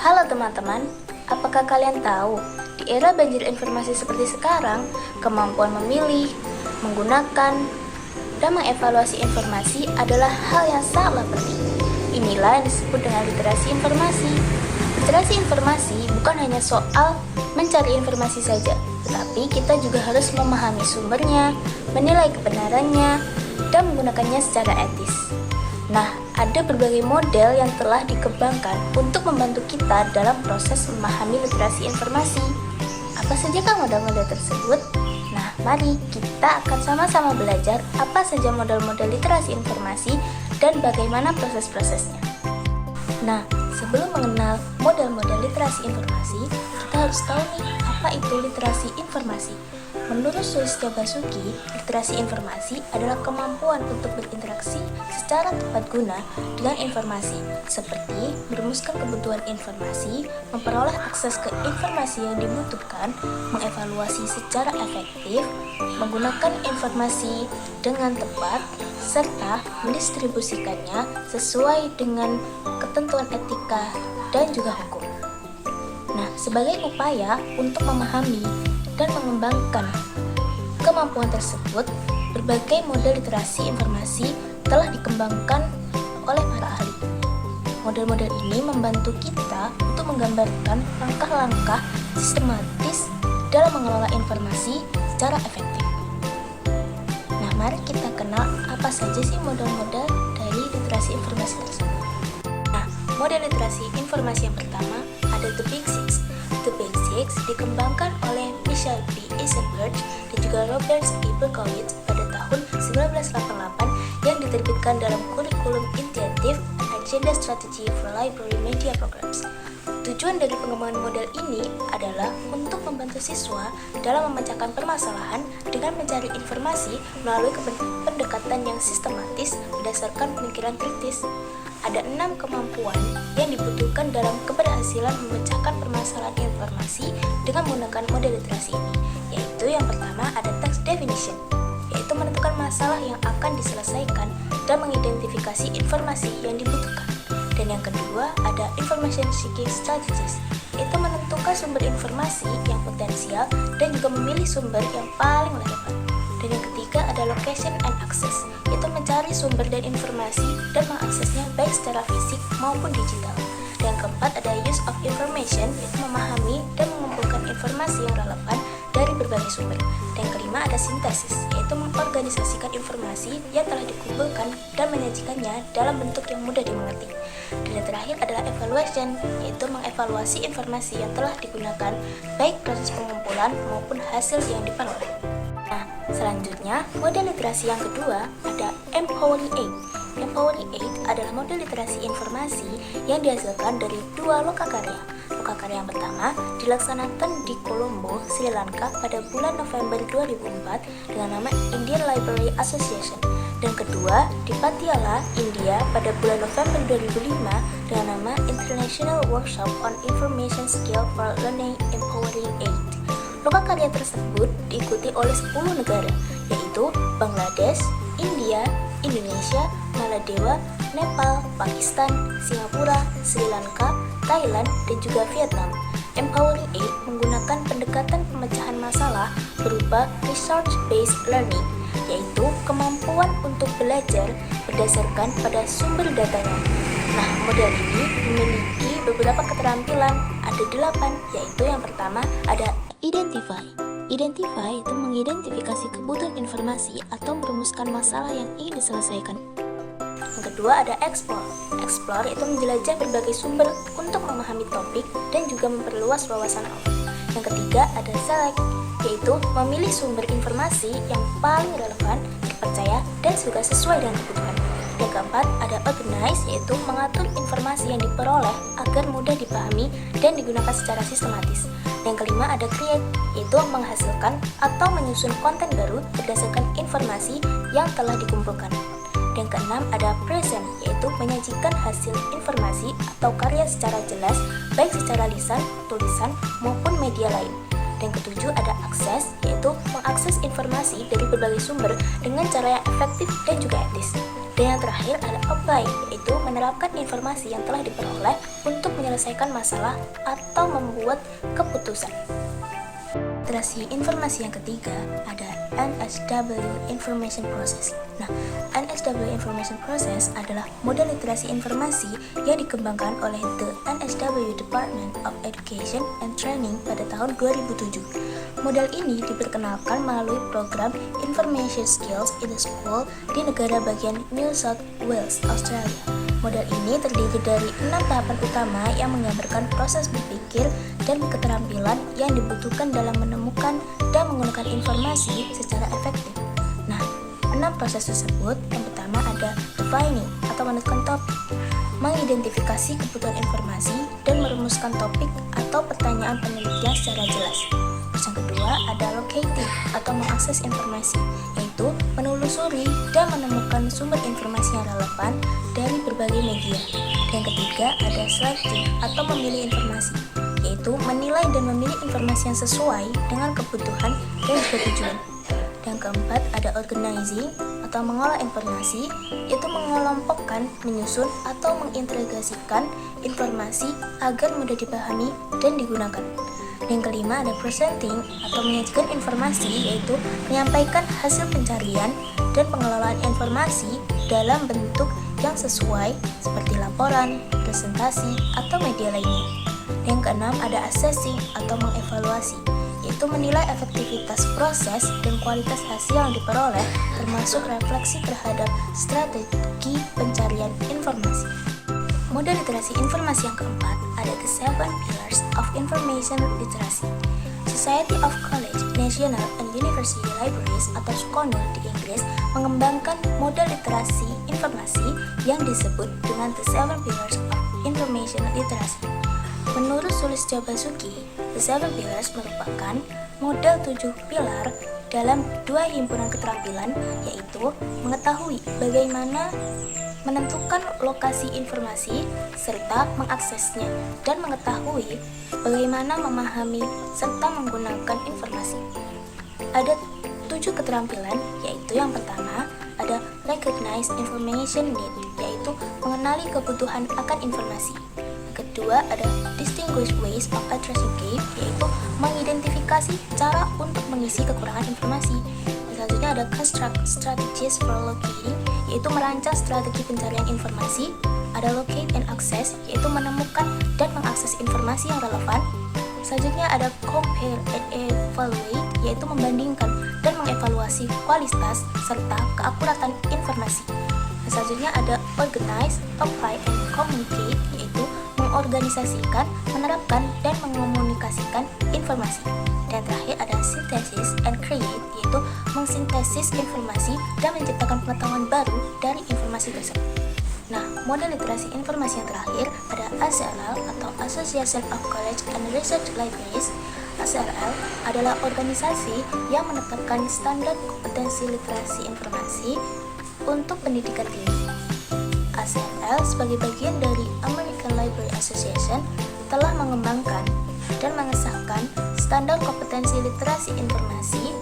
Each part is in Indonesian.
Halo teman-teman, apakah kalian tahu di era banjir informasi seperti sekarang, kemampuan memilih, menggunakan, dan mengevaluasi informasi adalah hal yang sangat penting. Inilah yang disebut dengan literasi informasi. Literasi informasi bukan hanya soal mencari informasi saja, tetapi kita juga harus memahami sumbernya, menilai kebenarannya, dan menggunakannya secara etis. Nah, ada berbagai model yang telah dikembangkan untuk membantu kita dalam proses memahami literasi informasi. Apa saja model-model tersebut? Nah, mari kita akan sama-sama belajar apa saja model-model literasi informasi dan bagaimana proses-prosesnya. Nah, sebelum mengenal model-model literasi informasi, kita harus tahu nih, apa itu literasi informasi. Menurut Sulistyo Basuki, literasi informasi adalah kemampuan untuk berinteraksi secara tepat guna dengan informasi, seperti merumuskan kebutuhan informasi, memperoleh akses ke informasi yang dibutuhkan, mengevaluasi secara efektif, menggunakan informasi dengan tepat, serta mendistribusikannya sesuai dengan ketentuan etika dan juga hukum. Nah, sebagai upaya untuk memahami dan mengembangkan kemampuan tersebut, berbagai model literasi informasi telah dikembangkan oleh para ahli. Model-model ini membantu kita untuk menggambarkan langkah-langkah sistematis dalam mengelola informasi secara efektif. Nah, mari kita kenal apa saja sih model-model dari literasi informasi tersebut. Nah, model literasi informasi yang pertama ada The Big Six. The Big Six dikembangkan oleh Michael B. Eisenberg dan juga Robert E. Berkowitz pada tahun 1988 yang diterbitkan dalam kurikulum Initiative and Agenda Strategy for Library Media Programs. Tujuan dari pengembangan model ini adalah untuk membantu siswa dalam memecahkan permasalahan dengan mencari informasi melalui pendekatan yang sistematis berdasarkan pemikiran kritis. Ada 6 kemampuan yang dibutuhkan dalam keberhasilan memecahkan permasalahan informasi dengan menggunakan model literasi ini, yaitu yang pertama ada text definition, yaitu menentukan masalah yang akan diselesaikan dan mengidentifikasi informasi yang dibutuhkan. Dan yang kedua ada information seeking strategies, yaitu menentukan sumber informasi yang potensial dan juga memilih sumber yang paling relevan. Dan yang ketiga ada location and access, yaitu mencari sumber dan informasi dan mengaksesnya baik secara fisik maupun digital. Dan yang keempat ada use of information, yaitu memahami dan mengumpulkan informasi yang relevan dari berbagai sumber. Dan yang kelima ada sintesis, yaitu mengorganisasikan informasi yang telah dikumpulkan dan menyajikannya dalam bentuk yang mudah dimengerti. Dan yang terakhir adalah evaluation, yaitu mengevaluasi informasi yang telah digunakan baik proses pengumpulan maupun hasil yang diperoleh. Nah, selanjutnya, model literasi yang kedua ada Empowering Aid. Empowering Aid adalah model literasi informasi yang dihasilkan dari dua lokakarya. Lokakarya yang pertama dilaksanakan di Colombo, Sri Lanka pada bulan November 2004 dengan nama Indian Library Association. Dan kedua di Patiala, India pada bulan November 2005 dengan nama International Workshop on Information Skill for Learning Empowering Aid. Lokakarya tersebut diikuti oleh 10 negara, yaitu Bangladesh, India, Indonesia, Maladewa, Nepal, Pakistan, Singapura, Sri Lanka, Thailand, dan juga Vietnam. Empowering Aid menggunakan pendekatan pemecahan masalah berupa research-based learning, yaitu kemampuan untuk belajar berdasarkan pada sumber datanya. Nah, model ini memiliki beberapa keterampilan, ada 8, yaitu yang pertama ada Identify. Identify itu mengidentifikasi kebutuhan informasi atau merumuskan masalah yang ingin diselesaikan. Yang kedua ada Explore. Explore itu menjelajah berbagai sumber untuk memahami topik dan juga memperluas wawasan awam. Yang ketiga ada Select, yaitu memilih sumber informasi yang paling relevan, terpercaya, dan juga sesuai dengan kebutuhan. Yang keempat ada Organize, yaitu mengatur informasi yang diperoleh agar mudah dipahami dan digunakan secara sistematis. Yang kelima ada Create, yaitu menghasilkan atau menyusun konten baru berdasarkan informasi yang telah dikumpulkan. Yang keenam ada Present, yaitu menyajikan hasil informasi atau karya secara jelas, baik secara lisan, tulisan, maupun media lain. Dan ketujuh ada Access, yaitu mengakses informasi dari berbagai sumber dengan cara yang efektif dan juga etis. Dan yang terakhir ada apply, yaitu menerapkan informasi yang telah diperoleh untuk menyelesaikan masalah atau membuat keputusan. Literasi informasi yang ketiga ada NSW Information Process. Nah, NSW Information Process adalah model literasi informasi yang dikembangkan oleh the NSW Department of Education and Training pada tahun 2007. Model ini diperkenalkan melalui program Information Skills in the School di negara bagian New South Wales, Australia. Model ini terdiri dari 6 tahapan utama yang menggambarkan proses berpikir dan keterampilan yang dibutuhkan dalam menemukan dan menggunakan informasi secara efektif. Nah, 6 proses tersebut, yang pertama ada defining atau menentukan topik, mengidentifikasi kebutuhan informasi dan merumuskan topik atau pertanyaan penelitian secara jelas. Terus yang kedua ada locating atau mengakses informasi, yaitu menelusuri dan menemukan sumber informasi yang relevan dari berbagai media. Dan yang ketiga ada selecting atau memilih informasi, yaitu menilai dan memilih informasi yang sesuai dengan kebutuhan dan juga tujuan. Dan keempat ada organizing atau mengolah informasi, yaitu mengelompokkan, menyusun atau mengintegrasikan informasi agar mudah dipahami dan digunakan. Yang kelima ada presenting atau menyajikan informasi, yaitu menyampaikan hasil pencarian dan pengelolaan informasi dalam bentuk yang sesuai seperti laporan, presentasi, atau media lainnya. Yang keenam ada assessing atau mengevaluasi, yaitu menilai efektivitas proses dan kualitas hasil yang diperoleh, termasuk refleksi terhadap strategi pencarian informasi. Model literasi informasi yang keempat ada the 7 Pillars of Information Literacy. Society of College, National and University Libraries atau SCONUL di Inggris mengembangkan model literasi informasi yang disebut dengan the 7 Pillars of Information Literacy. Menurut Sulistyo Basuki, the 7 Pillars merupakan model 7 pilar dalam 2 himpunan keterampilan, yaitu mengetahui bagaimana menentukan lokasi informasi serta mengaksesnya, dan mengetahui bagaimana memahami serta menggunakan informasi. Ada 7 keterampilan, yaitu yang pertama ada recognize information need, yaitu mengenali kebutuhan akan informasi. Yang kedua ada distinguish ways of addressing gap, yaitu mengidentifikasi cara untuk mengisi kekurangan informasi. Selanjutnya ada construct strategies for locating, yaitu merancang strategi pencarian informasi. Ada locate and access, yaitu menemukan dan mengakses informasi yang relevan. Selanjutnya ada compare and evaluate, yaitu membandingkan dan mengevaluasi kualitas serta keakuratan informasi. Selanjutnya ada organize, apply, and communicate, yaitu mengorganisasikan, menerapkan, dan mengomunikasikan informasi. Dan terakhir ada synthesis and create, yaitu mengsintesis informasi dan menciptakan pengetahuan baru dari informasi tersebut. Nah, model literasi informasi yang terakhir ada ACLL atau Association of College and Research Libraries. ACLL adalah organisasi yang menetapkan standar kompetensi literasi informasi untuk pendidikan tinggi. ACLL sebagai bagian dari American Library Association telah mengembangkan dan mengesahkan standar kompetensi literasi informasi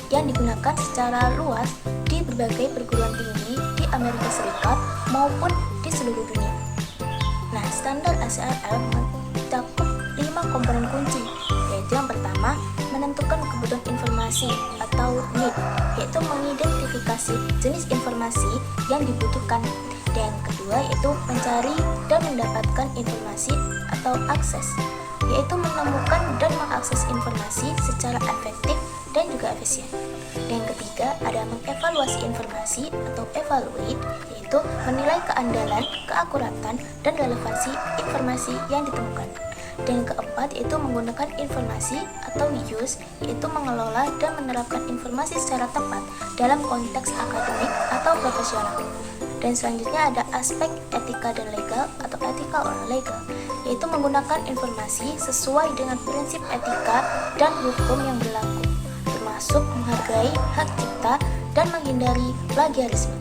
yang digunakan secara luas di berbagai perguruan tinggi di Amerika Serikat maupun di seluruh dunia. Nah, standar ACLL mencakup 5 komponen kunci, yaitu yang pertama menentukan kebutuhan informasi atau need, yaitu mengidentifikasi jenis informasi yang dibutuhkan. Dan yang kedua yaitu mencari dan mendapatkan informasi atau akses, yaitu menemukan dan mengakses informasi secara efektif dan juga efisien. Dan yang ketiga ada mengevaluasi informasi atau evaluate, yaitu menilai keandalan, keakuratan, dan relevansi informasi yang ditemukan. Dan yang keempat yaitu menggunakan informasi atau use, yaitu mengelola dan menerapkan informasi secara tepat dalam konteks akademik atau profesional. Dan selanjutnya ada aspek etika dan legal atau ethical or legal, yaitu menggunakan informasi sesuai dengan prinsip etika dan hukum yang berlaku, termasuk menghargai hak cipta dan menghindari plagiarisme.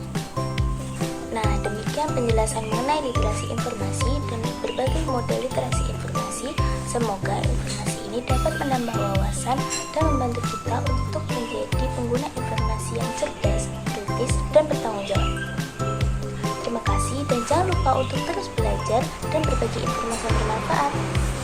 Nah, demikian penjelasan mengenai literasi informasi dan berbagai model literasi informasi. Semoga informasi ini dapat menambah wawasan dan membantu kita untuk menjadi pengguna informasi yang cerdas, kritis, dan bertanggung jawab. dan jangan lupa untuk terus belajar dan berbagi informasi yang bermanfaat.